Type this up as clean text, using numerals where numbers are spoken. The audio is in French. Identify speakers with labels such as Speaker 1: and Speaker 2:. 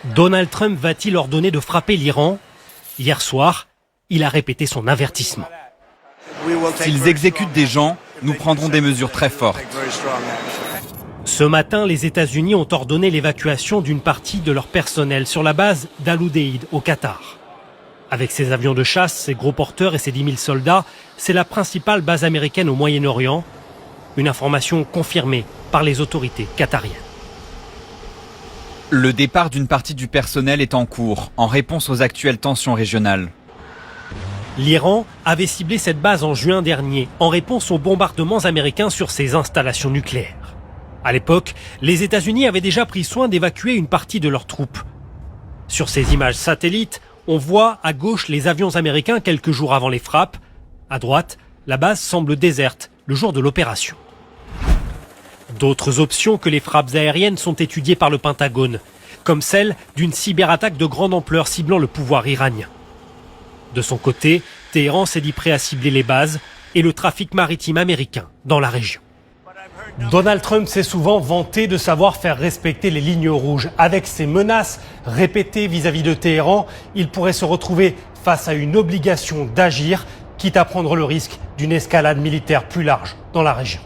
Speaker 1: Donald Trump va-t-il ordonner de frapper l'Iran? Hier soir, il a répété son avertissement.
Speaker 2: S'ils exécutent des gens, nous prendrons des mesures très fortes.
Speaker 1: Ce matin, les États-Unis ont ordonné l'évacuation d'une partie de leur personnel sur la base d'Al-Udeid au Qatar. Avec ses avions de chasse, ses gros porteurs et ses 10 000 soldats, c'est la principale base américaine au Moyen-Orient. Une information confirmée par les autorités qatariennes.
Speaker 2: Le départ d'une partie du personnel est en cours, en réponse aux actuelles tensions régionales.
Speaker 1: L'Iran avait ciblé cette base en juin dernier, en réponse aux bombardements américains sur ses installations nucléaires. À l'époque, les États-Unis avaient déjà pris soin d'évacuer une partie de leurs troupes. Sur ces images satellites, on voit à gauche les avions américains quelques jours avant les frappes. À droite, la base semble déserte le jour de l'opération. D'autres options que les frappes aériennes sont étudiées par le Pentagone, comme celle d'une cyberattaque de grande ampleur ciblant le pouvoir iranien. De son côté, Téhéran s'est dit prêt à cibler les bases et le trafic maritime américain dans la région. Donald Trump s'est souvent vanté de savoir faire respecter les lignes rouges. Avec ses menaces répétées vis-à-vis de Téhéran, il pourrait se retrouver face à une obligation d'agir, quitte à prendre le risque d'une escalade militaire plus large dans la région.